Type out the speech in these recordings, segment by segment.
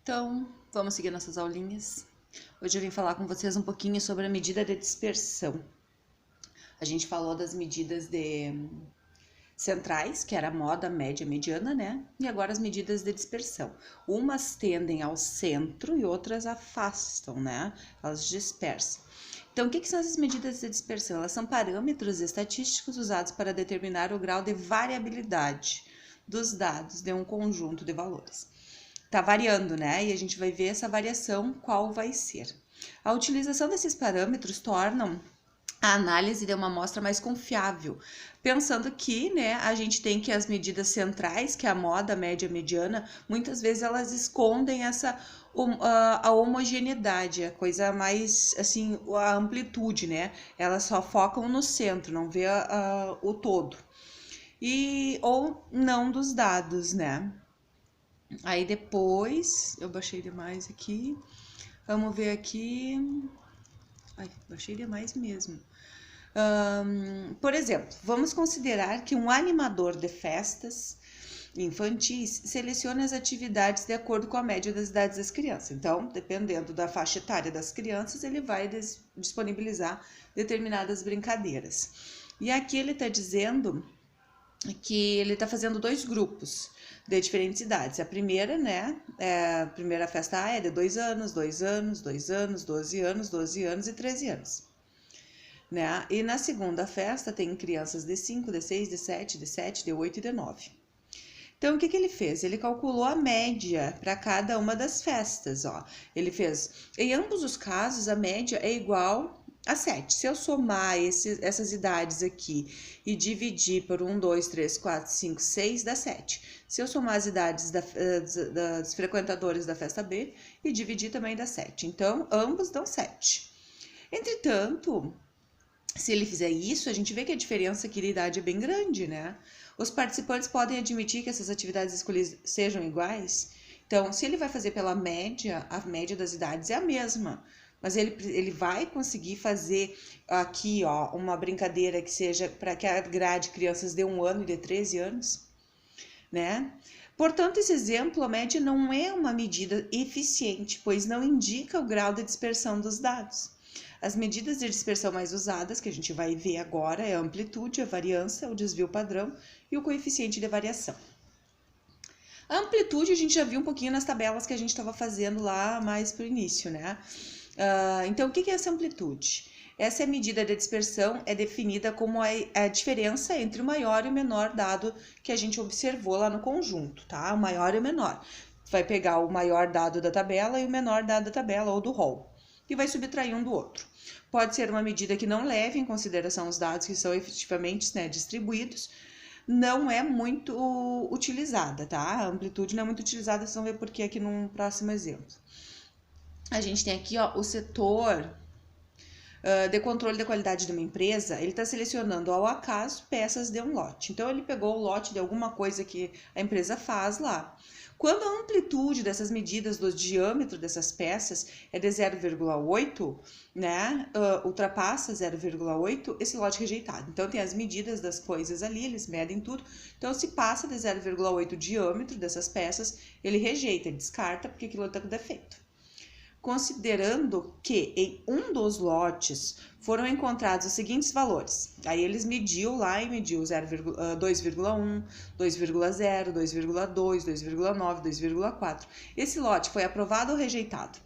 Então, vamos seguir nossas aulinhas. Hoje eu vim falar com vocês um pouquinho sobre a medida de dispersão. A gente falou das medidas centrais, que era a moda, média, mediana, né? E agora as medidas de dispersão. Umas tendem ao centro e outras afastam, né? Elas dispersam. Então, o que são essas medidas de dispersão? Elas são parâmetros estatísticos usados para determinar o grau de variabilidade dos dados de um conjunto de valores. Tá variando, né? E a gente vai ver essa variação, qual vai ser. A utilização desses parâmetros tornam a análise de uma amostra mais confiável, pensando que, né, a gente tem que as medidas centrais, que é a moda, a média, a mediana, muitas vezes elas escondem a homogeneidade, a coisa mais, assim, a amplitude, né? Elas só focam no centro, não vê o todo. Ou não dos dados, né? Aí depois, eu baixei demais aqui, vamos ver aqui, baixei demais mesmo. Por exemplo, vamos considerar que um animador de festas infantis seleciona as atividades de acordo com a média das idades das crianças. Então, dependendo da faixa etária das crianças, ele vai disponibilizar determinadas brincadeiras. E aqui ele está dizendo que ele está fazendo 2 grupos de diferentes idades. A primeira, né, a primeira festa A é de 2 anos, 2 anos, 2 anos, 12 anos, 12 anos e 13 anos. Né? E na segunda festa tem crianças de 5, de 6, de 7, de 7, de 8 e de 9. Então, o que ele fez? Ele calculou a média para cada uma das festas, ó. Ele fez, em ambos os casos, a média é igual a 7. Se eu somar essas idades aqui e dividir por 1, 2, 3, 4, 5, 6, dá 7. Se eu somar as idades dos frequentadores da festa B e dividir também dá 7. Então, ambos dão 7. Entretanto, se ele fizer isso, a gente vê que a diferença aqui de idade é bem grande, né? Os participantes podem admitir que essas atividades escolhidas sejam iguais. Então, se ele vai fazer pela média, a média das idades é a mesma. Mas ele vai conseguir fazer aqui, ó, uma brincadeira que seja para que agrade crianças de 1 ano e de 13 anos, né? Portanto, esse exemplo, a média não é uma medida eficiente, pois não indica o grau de dispersão dos dados. As medidas de dispersão mais usadas, que a gente vai ver agora, é a amplitude, a variância, o desvio padrão e o coeficiente de variação. A amplitude a gente já viu um pouquinho nas tabelas que a gente estava fazendo lá mais para o início, né? Então, o que é essa amplitude? Essa medida de dispersão é definida como a diferença entre o maior e o menor dado que a gente observou lá no conjunto, tá? O maior e o menor. Vai pegar o maior dado da tabela e o menor dado da tabela ou do rol e vai subtrair um do outro. Pode ser uma medida que não leve em consideração os dados que são efetivamente, né, distribuídos, não é muito utilizada, tá? A amplitude não é muito utilizada, vocês vão ver por que aqui num próximo exemplo. A gente tem aqui, ó, o setor de controle da qualidade de uma empresa, ele está selecionando ao acaso peças de um lote. Então, ele pegou o lote de alguma coisa que a empresa faz lá. Quando a amplitude dessas medidas do diâmetro dessas peças é de 0,8, né, ultrapassa 0,8, esse lote é rejeitado. Então, tem as medidas das coisas ali, eles medem tudo. Então, se passa de 0,8 o diâmetro dessas peças, ele rejeita, ele descarta, porque aquilo está com defeito. Considerando que em um dos lotes foram encontrados os seguintes valores. Aí eles mediu lá e mediu 2,1, 2,0, 2,2, 2,9, 2,4. Esse lote foi aprovado ou rejeitado?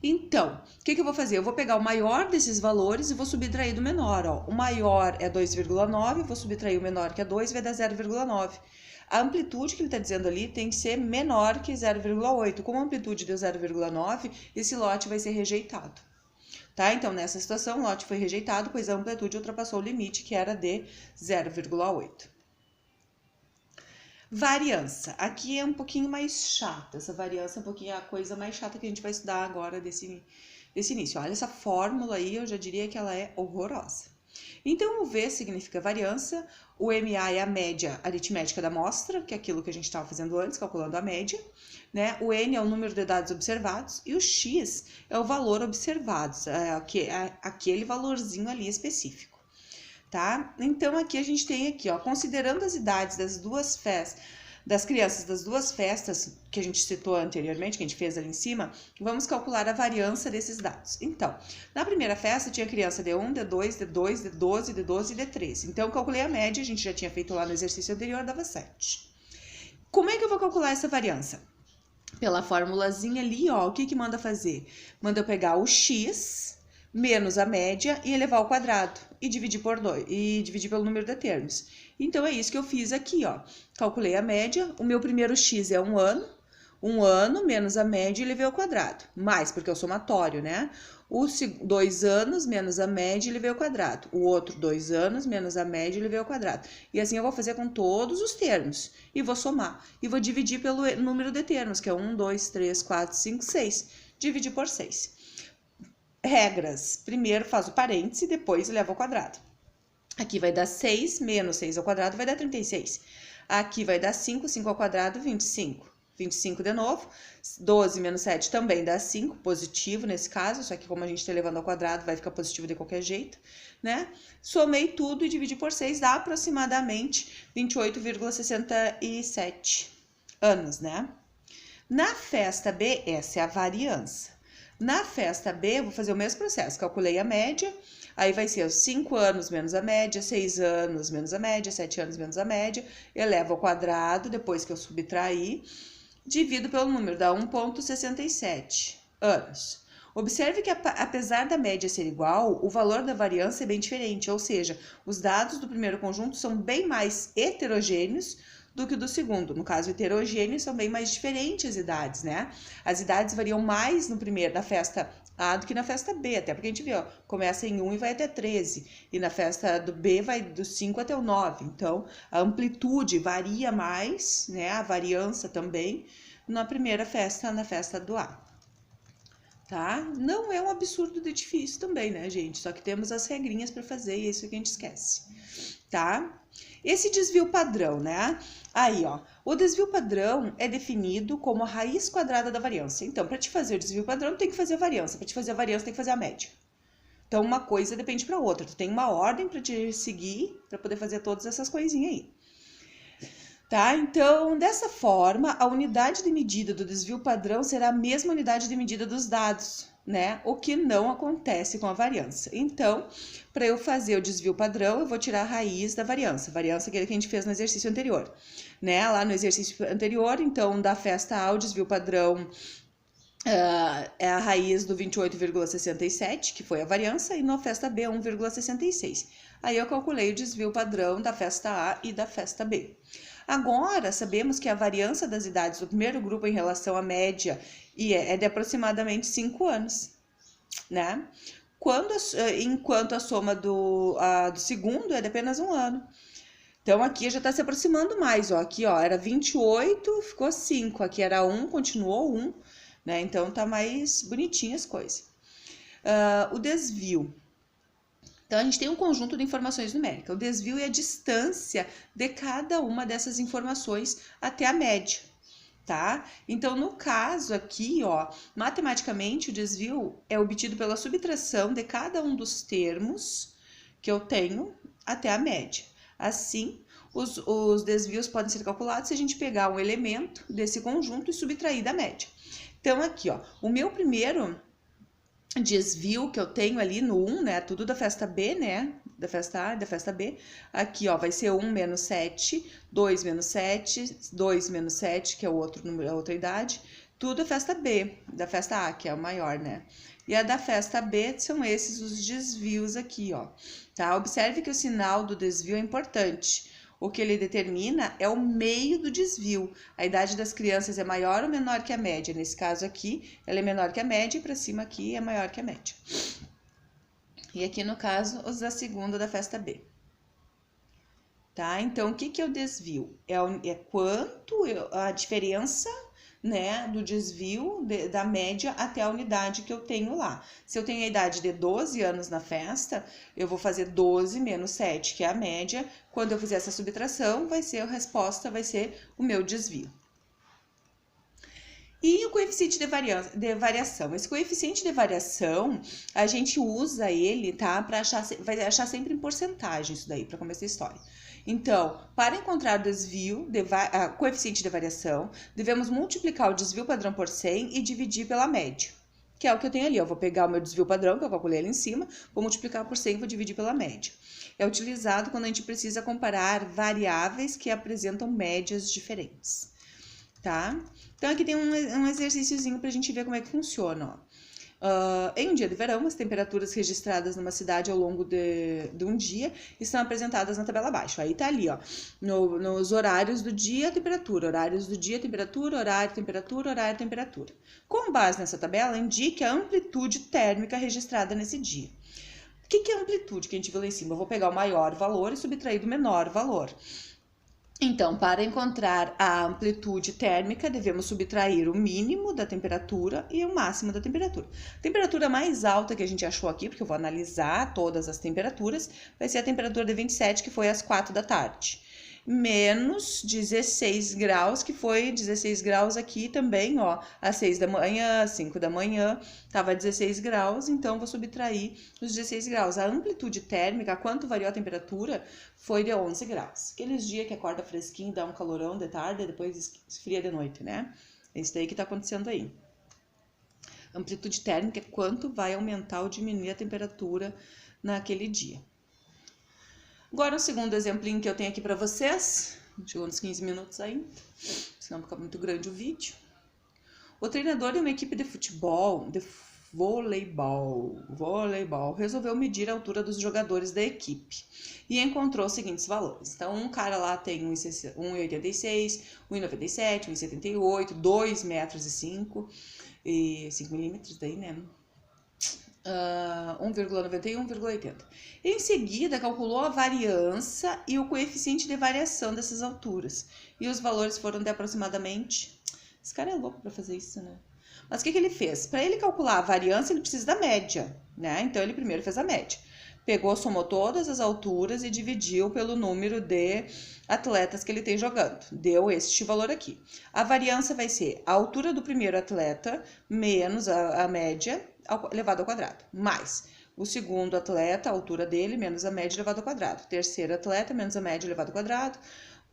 Então, o que eu vou fazer? Eu vou pegar o maior desses valores e vou subtrair do menor. Ó. O maior é 2,9, vou subtrair o menor que é 2, vai dar 0,9. A amplitude que ele está dizendo ali tem que ser menor que 0,8. Como a amplitude deu 0,9, esse lote vai ser rejeitado. Tá? Então, nessa situação, o lote foi rejeitado, pois a amplitude ultrapassou o limite, que era de 0,8. Variância. Aqui é um pouquinho mais chata. Essa variância é um pouquinho a coisa mais chata que a gente vai estudar agora desse início. Olha, essa fórmula aí, eu já diria que ela é horrorosa. Então, o V significa variância, o MA é a média aritmética da amostra, que é aquilo que a gente estava fazendo antes, calculando a média, né? O N é o número de dados observados e o X é o valor observado, aquele valorzinho ali específico, tá? Então, aqui a gente tem aqui, ó, considerando as idades das duas festas, das crianças das duas festas que a gente citou anteriormente, que a gente fez ali em cima, vamos calcular a variância desses dados. Então, na primeira festa tinha criança D1, D2, D2, D12, D12 e D13. Então, eu calculei a média, a gente já tinha feito lá no exercício anterior, dava 7. Como é que eu vou calcular essa variância? Pela formulazinha ali, ó, o que que manda fazer? Manda eu pegar o x menos a média e elevar ao quadrado e dividir por 2 e dividir pelo número de termos. Então é isso que eu fiz aqui, ó. Calculei a média, o meu primeiro x é 1 ano menos a média e elevei ao quadrado. Mais, porque é o somatório, né? O 2 anos menos a média e elevei ao quadrado. O outro 2 anos menos a média e elevei ao quadrado. E assim eu vou fazer com todos os termos. E vou somar. E vou dividir pelo número de termos, que é 1, 2, 3, 4, 5, 6. Dividir por 6. Regras. Primeiro faz o parêntese, depois eleva ao quadrado. Aqui vai dar 6 menos 6 ao quadrado vai dar 36. Aqui vai dar 5, 5 ao quadrado, 25. 25 de novo, 12 menos 7 também dá 5, positivo nesse caso, só que como a gente está elevando ao quadrado, vai ficar positivo de qualquer jeito, né? Somei tudo e dividi por 6, dá aproximadamente 28,67 anos, né? Na festa B, essa é a variância. Na festa B, eu vou fazer o mesmo processo, calculei a média, aí vai ser os 5 anos menos a média, 6 anos menos a média, 7 anos menos a média, elevo ao quadrado, depois que eu subtrair, divido pelo número, dá 1,67 anos. Observe que apesar da média ser igual, o valor da variância é bem diferente, ou seja, os dados do primeiro conjunto são bem mais heterogêneos do que o do segundo. No caso, heterogêneos são bem mais diferentes as idades, né? As idades variam mais no primeiro, na festa A do que na festa B, até porque a gente vê, ó, começa em 1 e vai até 13, e na festa do B vai do 5 até o 9, então a amplitude varia mais, né, a variância também, na primeira festa, na festa do A, tá? Não é um absurdo de difícil também, né, gente, só que temos as regrinhas para fazer e é isso que a gente esquece, tá? Esse desvio padrão, né? Aí, ó, o desvio padrão é definido como a raiz quadrada da variância. Então, para te fazer o desvio padrão, tem que fazer a variância. Para te fazer a variância, tem que fazer a média. Então, uma coisa depende para outra. Tu tem uma ordem para te seguir, para poder fazer todas essas coisinhas aí. Tá? Então, dessa forma, a unidade de medida do desvio padrão será a mesma unidade de medida dos dados, né? O que não acontece com a variância. Então, para eu fazer o desvio padrão, eu vou tirar a raiz da variância. Variância é aquele que a gente fez no exercício anterior, né? Lá no exercício anterior, então, da festa A, o desvio padrão é a raiz do 28,67, que foi a variância, e na festa B, 1,66. Aí eu calculei o desvio padrão da festa A e da festa B. Agora, sabemos que a variância das idades do primeiro grupo em relação à média é de aproximadamente 5 anos, né? Enquanto a soma do segundo é de apenas 1 ano. Então, aqui já está se aproximando mais, ó. Aqui, ó, era 28, ficou 5. Aqui era 1, continuou 1, né? Então, tá mais bonitinho as coisas. O desvio. Então, a gente tem um conjunto de informações numéricas. O desvio é a distância de cada uma dessas informações até a média, tá? Então, no caso aqui, ó, matematicamente, o desvio é obtido pela subtração de cada um dos termos que eu tenho até a média. Assim, os desvios podem ser calculados se a gente pegar um elemento desse conjunto e subtrair da média. Então, aqui, ó, o meu primeiro desvio que eu tenho ali no 1, né, tudo da festa B, né, da festa A e da festa B, aqui, ó, vai ser 1 menos 7, 2 menos 7, 2 menos 7, que é o outro número, a outra idade, tudo é festa B, da festa A, que é o maior, né, e a da festa B são esses os desvios aqui, ó, tá, observe que o sinal do desvio é importante. O que ele determina é o meio do desvio. A idade das crianças é maior ou menor que a média? Nesse caso aqui, ela é menor que a média e para cima aqui é maior que a média. E aqui no caso, os da segunda da festa B. Tá? Então, o que é o desvio? É quanto a diferença, né, do desvio da média até a unidade que eu tenho lá. Se eu tenho a idade de 12 anos na festa, eu vou fazer 12 menos 7, que é a média. Quando eu fizer essa subtração, a resposta vai ser o meu desvio. E o coeficiente de variação? Esse coeficiente de variação, a gente usa ele, tá, vai achar sempre em porcentagem isso daí, para começar a história. Então, para encontrar o desvio, coeficiente de variação, devemos multiplicar o desvio padrão por 100 e dividir pela média, que é o que eu tenho ali. Eu vou pegar o meu desvio padrão, que eu calculei ali em cima, vou multiplicar por 100 e vou dividir pela média. É utilizado quando a gente precisa comparar variáveis que apresentam médias diferentes, tá? Então, aqui tem um exercíciozinho para a gente ver como é que funciona, ó. Em um dia de verão, as temperaturas registradas numa cidade ao longo de um dia estão apresentadas na tabela abaixo. Aí tá ali, ó, nos horários do dia, temperatura, horários do dia, temperatura, horário, temperatura, horário, temperatura. Com base nessa tabela, indique a amplitude térmica registrada nesse dia. O que é amplitude que a gente viu lá em cima? Eu vou pegar o maior valor e subtrair do menor valor. Então, para encontrar a amplitude térmica, devemos subtrair o mínimo da temperatura e o máximo da temperatura. A temperatura mais alta que a gente achou aqui, porque eu vou analisar todas as temperaturas, vai ser a temperatura de 27, que foi às 4 da tarde. Menos 16 graus, que foi 16 graus aqui também, ó, às 6 da manhã, às 5 da manhã, tava 16 graus, então vou subtrair os 16 graus. A amplitude térmica, quanto variou a temperatura, foi de 11 graus. Aqueles dias que acorda fresquinho, dá um calorão de tarde, e depois esfria de noite, né? É isso daí que tá acontecendo aí. Amplitude térmica é quanto vai aumentar ou diminuir a temperatura naquele dia. Agora, o segundo exemplinho que eu tenho aqui para vocês, chegou nos 15 minutos ainda, senão fica muito grande o vídeo. O treinador de uma equipe de futebol, de voleibol, resolveu medir a altura dos jogadores da equipe e encontrou os seguintes valores. Então, um cara lá tem 1,86, 1,97, 1,78, 2 metros e 5 milímetros daí, né? 1,91, 1,80. Em seguida, calculou a variância e o coeficiente de variação dessas alturas. E os valores foram de aproximadamente... Esse cara é louco para fazer isso, né? Mas o que ele fez? Para ele calcular a variância, ele precisa da média, né? Então, ele primeiro fez a média. Pegou, somou todas as alturas e dividiu pelo número de atletas que ele tem jogando. Deu este valor aqui. A variância vai ser a altura do primeiro atleta menos a média elevado ao quadrado, mais o segundo atleta, a altura dele, menos a média elevado ao quadrado. Terceiro atleta, menos a média elevado ao quadrado.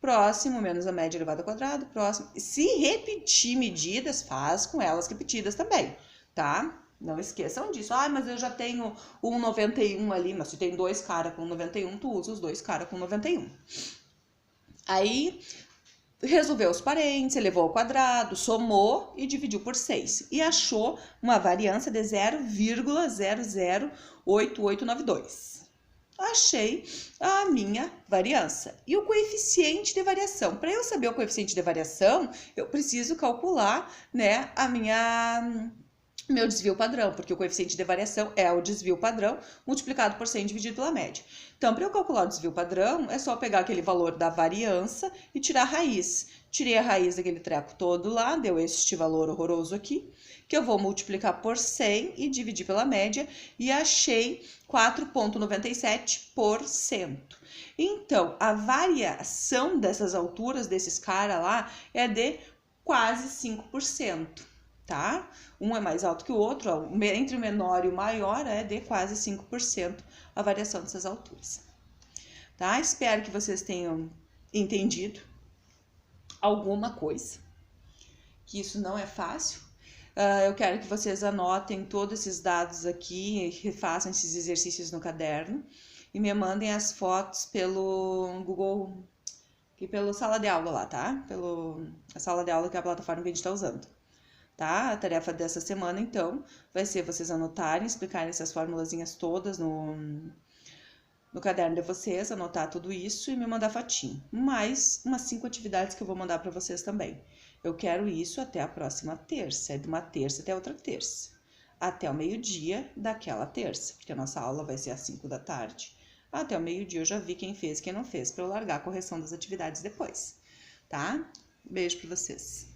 Próximo, menos a média elevado ao quadrado. Próximo. Se repetir medidas, faz com elas repetidas também, tá? Não esqueçam disso. Ah, mas eu já tenho 1,91 ali, mas se tem dois caras com 91, tu usa os dois caras com 91. Aí... resolveu os parênteses, elevou ao quadrado, somou e dividiu por 6. E achou uma variância de 0,008892. Achei a minha variância. E o coeficiente de variação. Para eu saber o coeficiente de variação, eu preciso calcular, né, meu desvio padrão, porque o coeficiente de variação é o desvio padrão multiplicado por 100 dividido pela média. Então, para eu calcular o desvio padrão, é só pegar aquele valor da variância e tirar a raiz. Tirei a raiz daquele treco todo lá, deu este valor horroroso aqui, que eu vou multiplicar por 100 e dividir pela média, e achei 4,97%. Então, a variação dessas alturas desses caras lá é de quase 5%. Tá? Um é mais alto que o outro, ó, entre o menor e o maior é de quase 5% a variação dessas alturas. Tá? Espero que vocês tenham entendido alguma coisa, que isso não é fácil. Eu quero que vocês anotem todos esses dados aqui, refaçam esses exercícios no caderno e me mandem as fotos pelo Google, e pelo sala de aula lá, tá? A sala de aula que é a plataforma que a gente está usando. Tá? A tarefa dessa semana, então, vai ser vocês anotarem, explicarem essas formulazinhas todas no caderno de vocês, anotar tudo isso e me mandar fotinho. Mais umas 5 atividades que eu vou mandar para vocês também. Eu quero isso até a próxima terça, é de uma terça até outra terça. Até o meio-dia daquela terça, porque a nossa aula vai ser às 5 da tarde. Até o meio-dia eu já vi quem fez e quem não fez, para eu largar a correção das atividades depois, tá? Beijo para vocês.